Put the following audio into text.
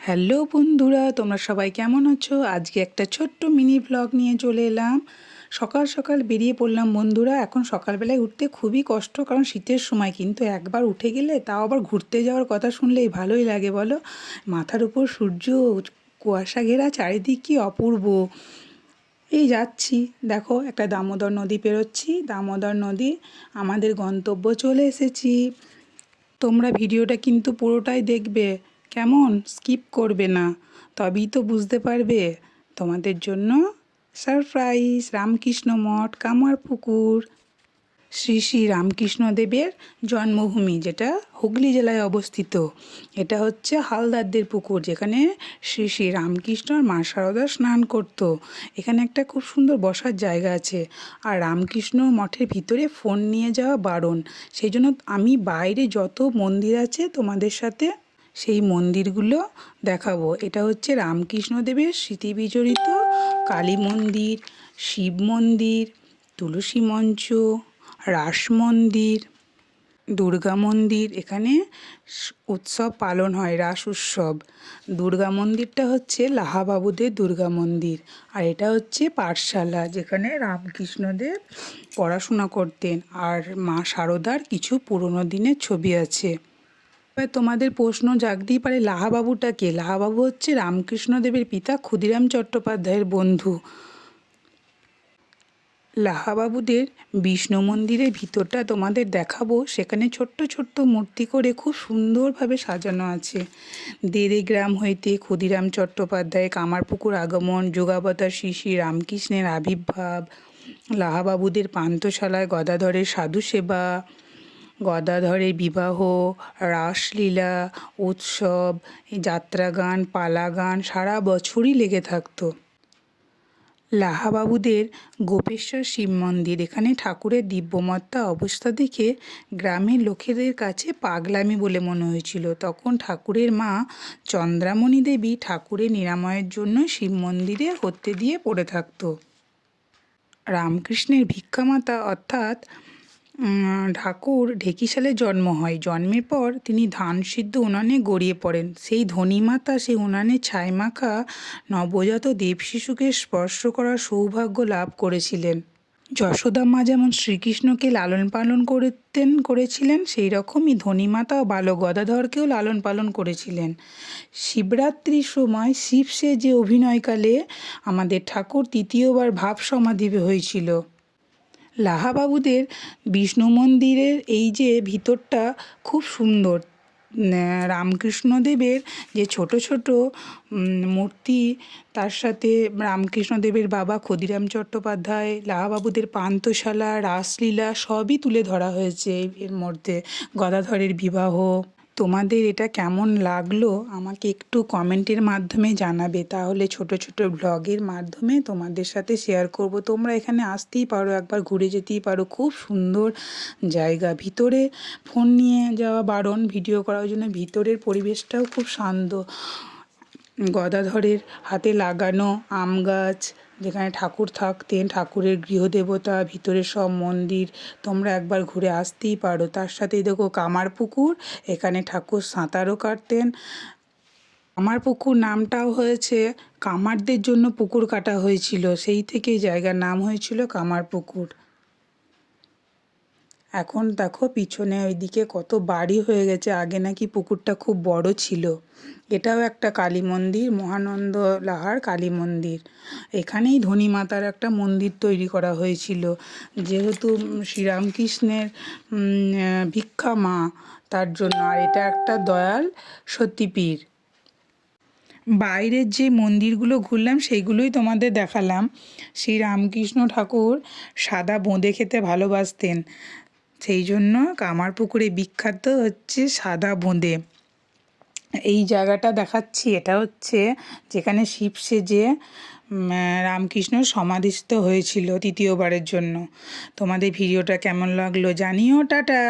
Hello বন্ধুরা, তোমরা সবাই কেমন আছো? আজকে একটা ছোট্ট মিনি ভ্লগ নিয়ে চলে এলাম। সকাল সকাল বেরিয়ে পড়লাম বন্ধুরা। এখন সকালবেলায় উঠতে খুবই কষ্ট, কারণ শীতের সময়, কিন্তু একবার উঠে গেলে তাও আবার ঘুরতে যাওয়ার কথা শুনলেই ভালোই লাগে বলো। মাথার উপর সূর্য, কুয়াশা ঘেরা চারিদিক কি অপূর্ব। এই যাচ্ছি, দেখো একটা দামোদর নদী পেরোচ্ছি, দামোদর নদী, আমাদের গন্তব্য চলে এসেছি। তোমরা ভিডিওটা কিন্তু পুরোটাই দেখবে, কেমন? স্কিপ করবে না, তবেই তো বুঝতে পারবে। তোমাদের জন্য সারপ্রাইজ। রামকৃষ্ণ মঠ, কামারপুকুর, শ্রী শ্রী রামকৃষ্ণদেবের জন্মভূমি, যেটা হুগলি জেলায় অবস্থিত। এটা হচ্ছে হালদারদের পুকুর, যেখানে শ্রী শ্রী রামকৃষ্ণ আর মা শারদা স্নান করতো। এখানে একটা খুব সুন্দর বসার জায়গা আছে। আর রামকৃষ্ণ মঠের ভিতরে ফোন নিয়ে যাওয়া বারণ। সেই জন্য আমি বাইরে যত মন্দির আছে তোমাদের সাথে সেই মন্দিরগুলো দেখাবো। এটা হচ্ছে রামকৃষ্ণদেবের স্মৃতি বিজড়িত কালী মন্দির, শিব মন্দির, তুলসী মঞ্চ, রাস মন্দির, দুর্গা মন্দির। এখানে উৎসব পালন হয়, রাস উৎসব। দুর্গা মন্দিরটা হচ্ছে লাহাবাবুদের দুর্গা মন্দির। আর এটা হচ্ছে পাঠশালা, যেখানে রামকৃষ্ণদেব পড়াশোনা করতেন। আর মা শারদার কিছু পুরনো দিনের ছবি আছে। এবার তোমাদের প্রশ্ন জাগতেই পারে, লাহাবাবুটা কে? লাহাবাবু হচ্ছে রামকৃষ্ণদেবের পিতা ক্ষুদিরাম চট্টোপাধ্যায়ের বন্ধু। লাহাবাবুদের বিষ্ণু মন্দিরের ভিতরটা তোমাদের দেখাবো। সেখানে ছোট্ট ছোট্ট মূর্তি করে খুব সুন্দরভাবে সাজানো আছে। দেড়ে গ্রাম হইতে ক্ষুদিরাম চট্টোপাধ্যায়, কামারপুকুর আগমন, যোগাবতার শ্রী শ্রী রামকৃষ্ণের আবির্ভাব, লাহাবাবুদের পান্থশালায় গদাধরের সাধু সেবা, গদাধরের বিবাহ, রাসলীলা, উৎসব, যাত্রাগান, পালাগান সারা বছরই লেগে থাকতো। লাহাবাবুদের গোপেশ্বর শিব মন্দির, এখানে ঠাকুরের দিব্যমত্তা অবস্থা দেখে গ্রামের লোকেদের কাছে পাগলামি বলে মনে হয়েছিল। তখন ঠাকুরের মা চন্দ্রামণি দেবী ঠাকুরের নিরাময়ের জন্য শিব মন্দিরে হত্যে দিয়ে পড়ে থাকত। রামকৃষ্ণের ভিক্ষামাতা অর্থাৎ ঠাকুর ঢেকিশালে জন্ম হয়। জন্মের পর তিনি ধান সিদ্ধ উনানে গড়িয়ে পড়েন। সেই ধনীমাতা সেই উনানে ছাই মাখা নবজাত দেবশিশুকে স্পর্শ করার সৌভাগ্য লাভ করেছিলেন। যশোদা মা যেমন শ্রীকৃষ্ণকে লালন পালন করেছিলেন, সেই রকমই ধনীমাতা ও বালক গদাধরকেও লালন পালন করেছিলেন। শিবরাত্রির সময় শিব সেজে অভিনয়কালে আমাদের ঠাকুর তৃতীয়বার ভাব সমাধি হয়েছিল। লাহাবাবুদের বিষ্ণু মন্দিরের এই যে ভিতরটা খুব সুন্দর। রামকৃষ্ণদেবের যে ছোট ছোট মূর্তি, তার সাথে রামকৃষ্ণদেবের বাবা ক্ষুদিরাম চট্টোপাধ্যায়, লাহাবাবুদের পান্থশালা, রাসলীলা সবই তুলে ধরা হয়েছে এর মধ্যে। গদাধরের বিবাহ। তোমাদের এটা কেমন লাগলো আমাকে একটু কমেন্টের মাধ্যমে জানাবে, তাহলে ছোট ছোট ব্লগের মাধ্যমে তোমাদের সাথে শেয়ার করব। তোমরা এখানে আসতেই পারো, একবার ঘুরে যেতেই পারো। খুব সুন্দর জায়গা। ভিতরে ফোন নিয়ে যাওয়া বারণ ভিডিও করার জন্য। ভিতরের পরিবেশটাও খুব শান্ত। গদাধরের হাতে লাগানো আম গাছ, যেখানে ঠাকুর থাকতেন, ঠাকুরের গৃহদেবতা, ভিতরে সব মন্দির, তোমরা একবার ঘুরে আসতেই পারো। তার সাথেই দেখো কামারপুকুর, এখানে ঠাকুর সাঁতারও কাটতেন। কামারপুকুর নামটাও হয়েছে, কামারদের জন্য পুকুর কাটা হয়েছিল, সেই থেকেই জায়গার নাম হয়েছিল কামারপুকুর। এখন দেখো পিছনে ওইদিকে কত বাড়ি হয়ে গেছে, আগে নাকি পুকুরটা খুব বড় ছিল। এটাও একটা কালী মন্দির, মহানন্দ লাহার কালী মন্দির। এখানেই ধনীমাতার একটা মন্দির তৈরি করা হয়েছিল, যেহেতু শ্রীরামকৃষ্ণের ভিক্ষা মা, তার জন্য। আর এটা একটা দয়াল সতীপীর। বাইরের যে মন্দিরগুলো ঘুরলাম সেইগুলোই তোমাদের দেখালাম। শ্রী রামকৃষ্ণ ঠাকুর সাদা বোঁদে খেতে ভালোবাসতেন, সেই জন্য কামারপুকুরে বিখ্যাত হচ্ছে সাদা বোঁদে। এই জায়গাটা দেখাচ্ছি, এটা হচ্ছে যেখানে শিব সেজে রামকৃষ্ণ সমাধিস্থ হয়েছিল তৃতীয়বারের জন্য। তোমাদের ভিডিওটা কেমন লাগলো জানিও। টাটা।